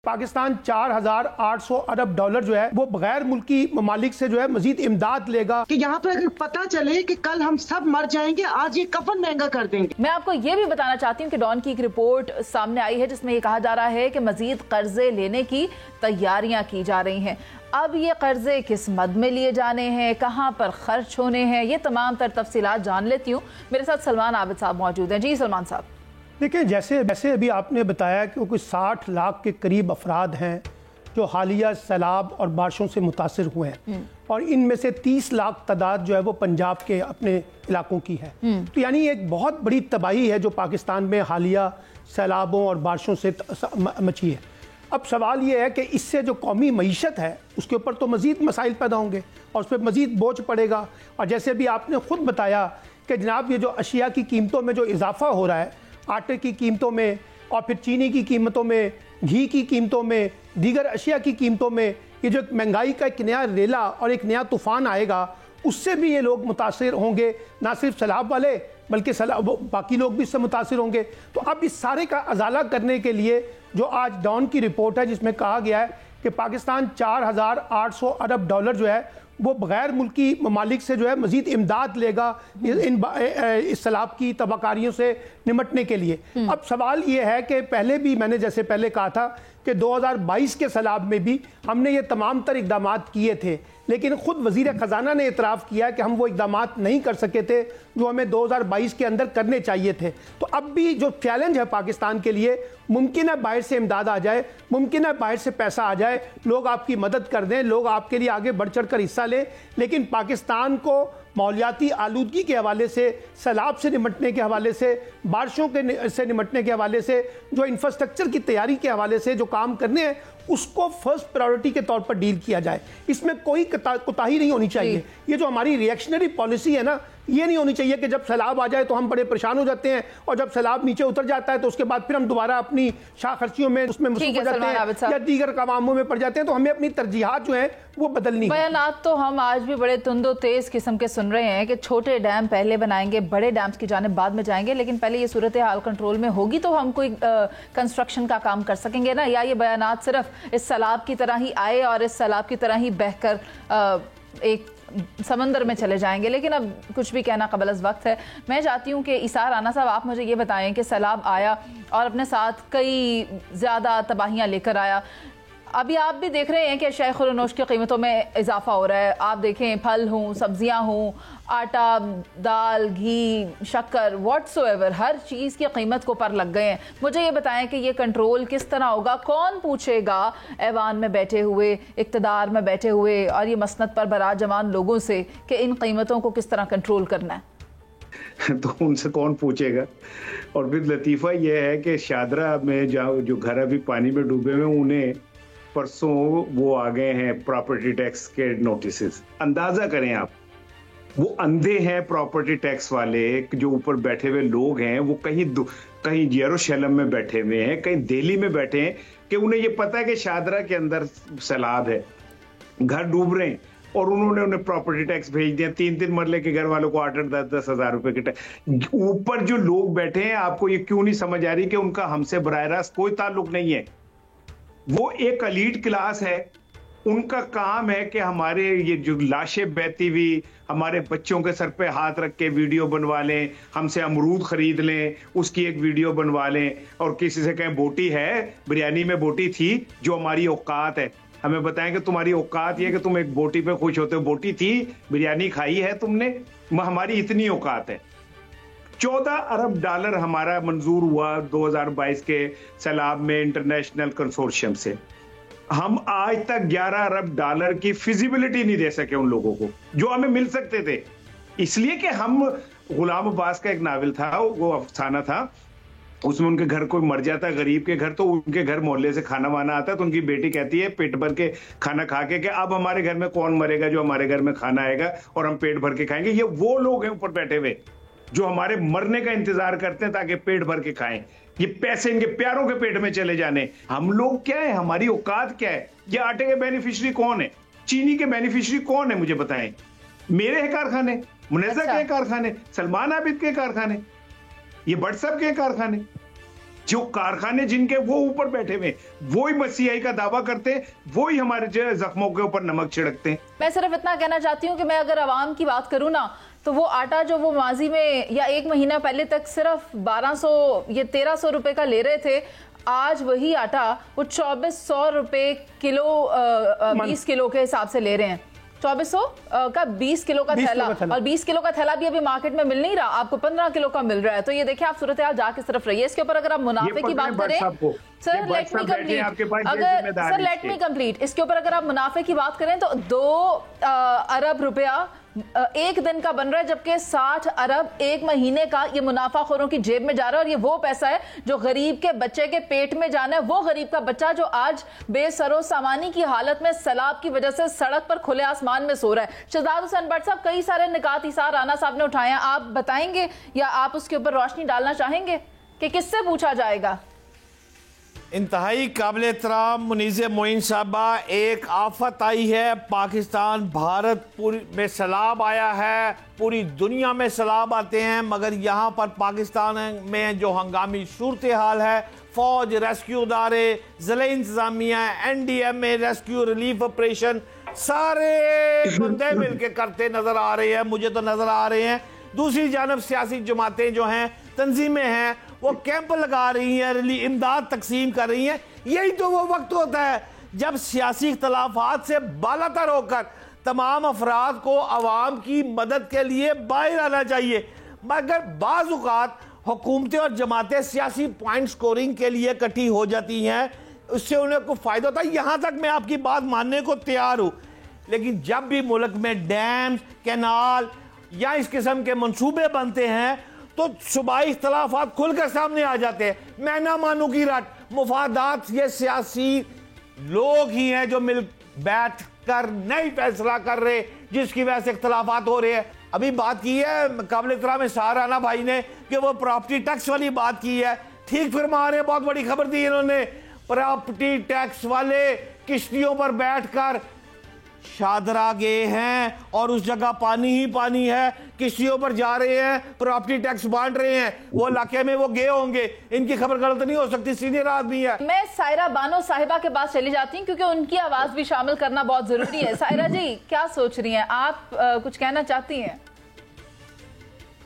पाकिस्तान 4,800 अरब dollar जो है वो गैर मुल्की ममालिक से जो है मजीद इमदाद लेगा। कि यहाँ पे अगर पता चले कि कल हम सब मर जाएंगे, आज ये कफन महंगा कर देंगे। मैं आपको ये भी बताना चाहती हूँ कि डॉन की एक रिपोर्ट सामने आई है जिसमें ये कहा जा रहा है कि मजीद कर्जे लेने की तैयारियां की जा रही हैं। अब ये कर्जे किस मद में लिए जाने हैं, कहाँ पर खर्च होने हैं, ये तमाम तर तफसीलात जान लेती हूँ। मेरे साथ सलमान आबिद साहब मौजूद हैं। जी सलमान साहब। देखिए, जैसे अभी आपने बताया कि कुछ 60 लाख के करीब अफराद हैं जो हालिया सैलाब और बारिशों से मुतासिर हुए हैं और इनमें से 30 लाख तादाद जो है वो पंजाब के अपने इलाकों की है। तो यानी एक बहुत बड़ी तबाही है जो पाकिस्तान में हालिया सैलाबों और बारिशों से मची है। अब सवाल ये है कि इससे जो कौमी मईशत है उसके ऊपर तो मज़ीद मसाइल पैदा होंगे और उस पर मज़ीद बोझ पड़ेगा। और जैसे अभी आपने ख़ुद बताया कि जनाब ये जो अशिया की कीमतों में जो इजाफा हो रहा है, आटे की कीमतों में और फिर चीनी की कीमतों में, घी की कीमतों में, दीगर अशिया की कीमतों में, ये जो महंगाई का एक नया रेला और एक नया तूफ़ान आएगा उससे भी ये लोग मुतासिर होंगे। ना सिर्फ सैलाब वाले बल्कि बाकी लोग भी इससे मुतासिर होंगे। तो अब इस सारे का अजाला करने के लिए जो आज डॉन की रिपोर्ट है जिसमें कहा गया है कि पाकिस्तान 4,800 अरब डॉलर जो है वो गैर मुल्की ममालिक से जो है मजीद इमदाद लेगा इस सैलाब की तबाकारियों से निमटने के लिए। अब सवाल ये है कि पहले भी मैंने जैसे पहले कहा था कि 2022 के सैलाब में भी हमने ये तमाम तर इकदाम किए थे, लेकिन खुद वजीर ख़जाना ने इतराफ़ किया कि हम वो इकदाम नहीं कर सके थे जो हमें 2022 के अंदर करने चाहिए थे। तो अब भी जो चैलेंज है पाकिस्तान के लिए, मुमकिन है बाहर से इमदाद आ जाए, मुमकिन है बाहर से पैसा आ जाए, लोग आपकी मदद कर दें, लोग आपके लिए आगे बढ़ चढ़ कर हिस्सा लें, लेकिन पाकिस्तान को माहौलियाती आलूदगी के हवाले से, सैलाब से निमटने के हवाले से, बारिशों से निमटने के हवाले से, जो इंफ्रास्ट्रक्चर की तैयारी के हवाले से जो काम करने हैं उसको फर्स्ट प्रायोरिटी के तौर पर डील किया जाए। इसमें कोई कोताही नहीं होनी चाहिए। ये जो हमारी रिएक्शनरी पॉलिसी है ना, ये नहीं होनी चाहिए कि जब सैलाब आ जाए तो हम बड़े परेशान हो जाते हैं और जब सैलाब नीचे उतर जाता है तो उसके बाद फिर हम दोबारा अपनी शाह खर्चियों में उसमें मसरूफ हो जाते हैं या दीगर कामों में पड़ जाते हैं। तो हमें अपनी तरजीहात जो है वो बदलनी है। बयानात तो हम आज भी बड़े तुंदो तेज किस्म के सुन रहे हैं कि छोटे डैम पहले बनाएंगे, बड़े डैम्स की जानिब बाद में जाएंगे, लेकिन पहले ये सूरत हाल कंट्रोल में होगी तो हम कोई कंस्ट्रक्शन का काम कर सकेंगे ना। या ये बयानात सिर्फ इस सैलाब की तरह ही आए और इस सैलाब की तरह ही बहकर एक समंदर में चले जाएंगे। लेकिन अब कुछ भी कहना कबल अज़ वक्त है। मैं चाहती हूँ कि इसार राना साहब आप मुझे ये बताएं कि सैलाब आया और अपने साथ कई ज़्यादा तबाहियाँ लेकर आया। अभी आप भी देख रहे हैं कि अशिया खुर्नोश की कीमतों में इजाफा हो रहा है। आप देखें, फल हों, सब्जियां हों, आटा, दाल, घी, शक्कर, व्हाट्सोएवर हर चीज़ की कीमत को पर लग गए हैं। मुझे ये बताएं कि ये कंट्रोल किस तरह होगा? कौन पूछेगा ऐवान में बैठे हुए, इक़्तिदार में बैठे हुए और ये मसनद पर बराजमान लोगों से कि इन कीमतों को किस तरह कंट्रोल करना है? तो उनसे कौन पूछेगा? और फिर लतीफ़ा यह है कि शादरा में जो घर अभी पानी में डूबे हुए उन्हें परसों वो आ गए हैं प्रॉपर्टी टैक्स के नोटिसेस। अंदाजा करें आप, वो अंधे हैं प्रॉपर्टी टैक्स वाले जो ऊपर बैठे हुए लोग हैं, वो कहीं यरूशलेम में बैठे हुए हैं, कहीं दिल्ली में बैठे हैं कि उन्हें ये पता है कि शादरा के अंदर सैलाब है, घर डूब रहे हैं और उन्हें प्रॉपर्टी टैक्स भेज दिया। 3-3 मरले के घर वालों को 8-8, 10-10 हज़ार रुपए के टैक्स। ऊपर जो लोग बैठे हैं, आपको ये क्यों नहीं समझ आ रही कि उनका हमसे बराह रास्त कोई ताल्लुक नहीं है। वो एक एलीट क्लास है, उनका काम है कि हमारे ये जो लाशें बहती हुई हमारे बच्चों के सर पे हाथ रख के वीडियो बनवा लें, हमसे अमरूद खरीद लें, उसकी एक वीडियो बनवा लें और किसी से कहें बोटी है, बिरयानी में बोटी थी, जो हमारी औकात है। हमें बताएं कि तुम्हारी औकात ये कि तुम एक बोटी पे खुश होते हो, बोटी थी, बिरयानी खाई है तुमने, हमारी इतनी औकात है। 14 अरब डॉलर हमारा मंजूर हुआ 2022 के सैलाब में इंटरनेशनल कंसोर्शियम से। हम आज तक 11 अरब डॉलर की फिजिबिलिटी नहीं दे सके उन लोगों को जो हमें मिल सकते थे, इसलिए कि हम गुलाम अब्बास का एक नावल था, वो अफसाना था, उसमें उनके घर कोई मर जाता है गरीब के घर तो उनके घर मोहल्ले से खाना वाना आता है, तो उनकी बेटी कहती है पेट भर के खाना खा के कि अब हमारे घर में कौन मरेगा जो हमारे घर में खाना आएगा और हम पेट भर के खाएंगे। ये वो लोग हैं ऊपर बैठे हुए जो हमारे मरने का इंतजार करते हैं ताकि पेट भर के खाएं। ये पैसे इनके प्यारों के पेट में चले जाने। हम लोग क्या है, हमारी औकात क्या है? ये आटे के बेनिफिशियरी कौन है? चीनी के बेनिफिशियरी कौन है? मुझे बताएं। मेरे हैं कारखाने, मुनेजा के कारखाने, सलमान आबिद के कारखाने, ये व्हाट्सएप के कारखाने, जो कारखाने जिनके वो ऊपर बैठे हुए वो ही मसीहाई का दावा करते हैं, वो ही हमारे जो जख्मों के ऊपर नमक छिड़कते हैं। मैं सिर्फ इतना कहना चाहती हूँ कि मैं अगर आवाम की बात करूँ ना, तो वो आटा जो वो माजी में या एक महीना पहले तक सिर्फ 1200 या 1300 रुपए का ले रहे थे, आज वही आटा वो 2400 रुपए किलो 20 किलो के हिसाब से ले रहे हैं। 2400 का 20 किलो का थैला, और 20 किलो का थैला भी अभी मार्केट में मिल नहीं रहा, आपको 15 किलो का मिल रहा है। तो ये देखिए आप सूरत हाल जाके सिर्फ रहिए। इसके ऊपर अगर आप मुनाफे की बात करें, सर लेट मी कंप्लीट, इसके ऊपर अगर आप मुनाफे की बात करें तो 2 अरब रुपया एक दिन का बन रहा है, जबकि 60 अरब एक महीने का ये मुनाफाखोरों की जेब में जा रहा है। और ये वो पैसा है जो गरीब के बच्चे के पेट में जाना है, वो गरीब का बच्चा जो आज बेसरो सामानी की हालत में सैलाब की वजह से सड़क पर खुले आसमान में सो रहा है। शहजाद हुसैन भट्ट साहब, कई सारे निकात इसार राना साहब ने उठाए हैं, आप बताएंगे या आप उसके ऊपर रोशनी डालना चाहेंगे कि किससे पूछा जाएगा? इंतहाई काबिल एहतराम मुनीज़ मोइन साहबा, एक आफत आई है पाकिस्तान भारत पूरी में, सैलाब आया है, पूरी दुनिया में सैलाब आते हैं, मगर यहाँ पर पाकिस्तान में जो हंगामी सूरत हाल है, फौज, रेस्क्यू इदारे, ज़िले इंतज़ामिया, NDMA, रेस्क्यू रिलीफ ऑपरेशन, सारे बंदे मिलके करते नज़र आ रहे हैं, मुझे तो नज़र आ रहे हैं। दूसरी जानब सियासी जमातें जो हैं, तंजीमें हैं, वो कैंप लगा रही हैं, इमदाद तकसीम कर रही हैं। यही तो वो वक्त होता है जब सियासी इख्तलाफात से बालातर होकर तमाम अफराद को अवाम की मदद के लिए बाहर आना चाहिए। मगर बाज़ औक़ात हुकूमतें और जमातें सियासी पॉइंट स्कोरिंग के लिए इकट्ठी हो जाती हैं, उससे उन्हें कोई फ़ायदा होता है। यहाँ तक मैं आपकी बात मानने को तैयार हूँ, लेकिन जब भी मुल्क में डैम, कैनाल या इस किस्म के मंसूबे बनते हैं तो सूबाई इख्तलाफात खुलकर सामने आ जाते हैं। मैं ना मानूं की रट, मुफादात ये सियासी लोग ही हैं जो मिल बैठ कर नहीं फैसला कर रहे, जिसकी वजह से इख्तलाफात हो रहे हैं। अभी बात की है काबिल एहतराम इसार राना भाई ने कि वो प्रॉपर्टी टैक्स वाली बात की है, ठीक फरमा रहे हैं, बहुत बड़ी खबर दी इन्होंने। प्रॉपर्टी टैक्स वाले किश्तियों पर बैठकर शादरा गए हैं और उस जगह पानी ही पानी है, किश्तियों पर जा रहे हैं, प्रॉपर्टी टैक्स बांट रहे हैं, वो इलाके में वो गए होंगे, इनकी खबर गलत नहीं हो सकती, सीनियर आदमी है। मैं सायरा बानो साहिबा के पास चली जाती हूँ क्योंकि उनकी आवाज भी शामिल करना बहुत जरूरी है। सायरा जी, क्या सोच रही हैं आप, कुछ कहना चाहती हैं?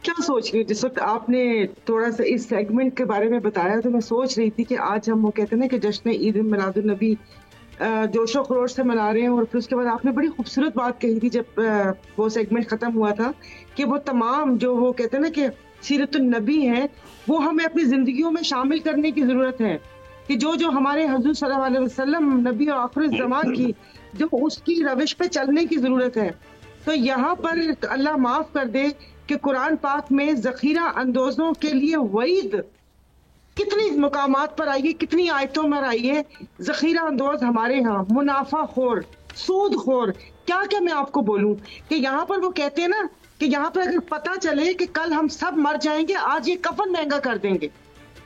क्या सोच रही हूँ, जिस वक्त आपने थोड़ा सा इस सेगमेंट के बारे में बताया तो मैं सोच रही थी कि आज हम वो कहते हैं ना कि जश्न ईद मिलादुन नबी जोशो खरोश से मना रहे हैं, और फिर उसके बाद आपने बड़ी खूबसूरत बात कही थी जब वो सेगमेंट खत्म हुआ था कि वो तमाम जो वो कहते हैं ना कि सीरतुन नबी हैं, वो हमें अपनी जिंदगियों में शामिल करने की जरूरत है कि जो जो हमारे हुजूर सल्लल्लाहु अलैहि वसल्लम नबी और आखिर ज़मान की जो उसकी रविश पे चलने की जरूरत है। तो यहाँ पर अल्लाह माफ कर दे कि कुरान पाक में जखीरा अंदोजों के लिए वईद कितनी मुकामात पर आई है, कितनी आयतों में आई है। जखीरा अंदोज हमारे यहाँ मुनाफा खोर, सूद खोर, क्या क्या मैं आपको बोलूं कि यहाँ पर वो कहते हैं ना कि यहाँ पर अगर पता चले कि कल हम सब मर जाएंगे, आज ये कफन महंगा कर देंगे,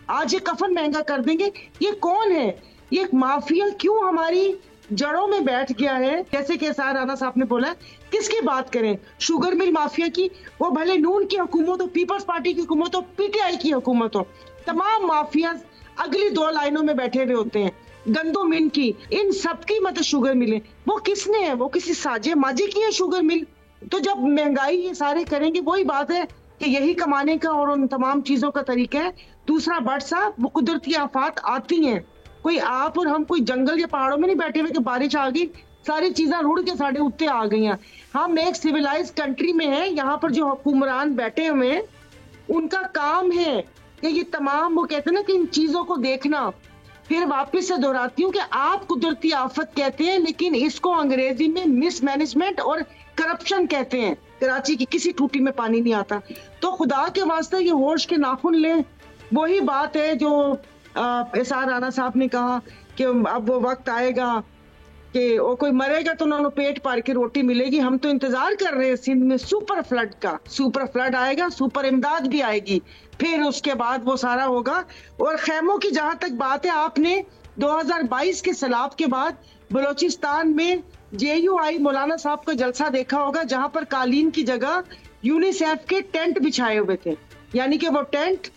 आज ये कफन महंगा कर देंगे। ये कौन है? ये माफिया क्यों हमारी जड़ों में बैठ गया है? जैसे कि इसार राना साहब ने बोला, किसकी बात करें? शुगर मिल माफिया की, वो भले नून की हुकूमत हो, पीपल्स पार्टी की हुकूमत हो, PTI की हुकूमत हो, तमाम माफिया अगली 2 लाइनों में बैठे हुए होते हैं। गंदो मिन की, इन सबकी मतलब शुगर मिले, वो किसने है? वो किसी साजे माजे की है शुगर मिल। तो जब महंगाई ये सारे करेंगे, वही बात है कि यही कमाने का और उन तमाम चीजों का तरीका है। दूसरा बट साहब, वो कुदरती आफात आती हैं, कोई आप और हम कोई जंगल या पहाड़ों में नहीं बैठे हुए कि बारिश आ गई, सारी चीजें रुड़ के साढ़े उत्ते आ गई हैं। हम एक सिविलाइज कंट्री में हैं, यहाँ पर जो हुक्मरान बैठे हुए हैं उनका काम है कि ये तमाम वो कहते हैं ना कि इन चीजों को देखना। फिर वापस से दोहराती हूँ कि आप कुदरती आफत कहते हैं, लेकिन इसको अंग्रेजी में मिसमैनेजमेंट और करप्शन कहते हैं। कराची की किसी टूटी में पानी नहीं आता। तो खुदा के वास्ते ये होश के नाखून लें। वही बात है जो इसार राना साहब ने कहा कि अब वो वक्त आएगा कि वो कोई मरेगा तो उन्होंने पेट पार के रोटी मिलेगी। हम तो इंतजार कर रहे हैं सिंध में सुपर फ्लड का। सुपर फ्लड आएगा, सुपर इमदाद भी आएगी, फिर उसके बाद वो सारा होगा। और खैमों की जहां तक बात है, आपने 2022 के सैलाब के बाद बलोचिस्तान में JUI मौलाना साहब का जलसा देखा होगा, जहां पर कालीन की जगह यूनिसेफ के टेंट बिछाए हुए थे। यानी कि वो टेंट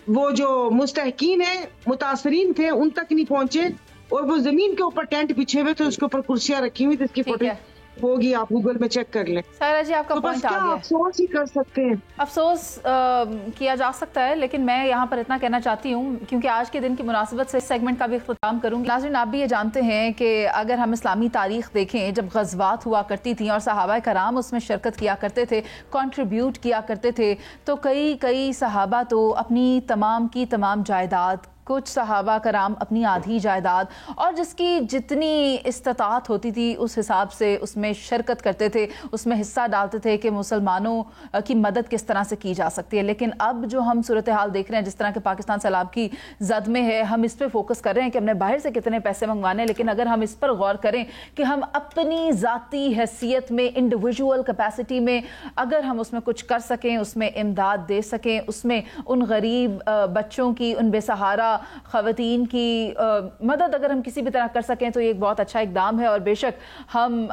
वो जो मुस्तहकीन है, मुतासरीन थे, उन तक नहीं पहुंचे, और वो जमीन के ऊपर टेंट बिछे हुए थे, उसके ऊपर कुर्सियां रखी हुई थी, इसकी फोटो होगी, आप गूगल में चेक कर लें। सायरा जी आपका पॉइंट आ गया। अफसोस ही कर सकते हैं, अफसोस किया जा सकता है, लेकिन मैं यहाँ पर इतना कहना चाहती हूँ, क्योंकि आज के दिन की मुनासिबत से इस सेगमेंट का भी इख्तिताम करूँगी। नाज़रीन, आप भी ये जानते हैं कि अगर हम इस्लामी तारीख देखें, जब गज़वात हुआ करती थी और सहाबा कराम उसमें शिरकत किया करते थे, कंट्रीब्यूट किया करते थे, तो कई सहाबा तो अपनी तमाम की तमाम जायदाद, कुछ सहाबा कराम अपनी आधी जायदाद और जिसकी जितनी इस्तात होती थी उस हिसाब से उसमें शिरकत करते थे, उसमें हिस्सा डालते थे कि मुसलमानों की मदद किस तरह से की जा सकती है। लेकिन अब जो हम सूरत हाल देख रहे हैं, जिस तरह के पाकिस्तान सैलाब की जद में है, हम इस पर फोकस कर रहे हैं कि हमने बाहर से कितने पैसे मंगवाने, लेकिन अगर हम इस पर गौर करें कि हम अपनी ज़ाती हैसियत में, इंडिविजुअल कैपेसिटी में अगर हम उसमें कुछ कर सकें, उसमें इमदाद दे सकें, उसमें उन गरीब बच्चों की, उन बेसहारा ख़वातीन की मदद अगर हम किसी भी तरह कर सकें, तो ये एक बहुत अच्छा इक़दाम है। और बेशक हम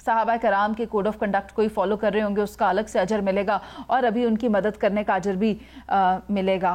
सहाबा कराम के कोड ऑफ कंडक्ट को ही फॉलो कर रहे होंगे, उसका अलग से अजर मिलेगा और अभी उनकी मदद करने का अजर भी मिलेगा।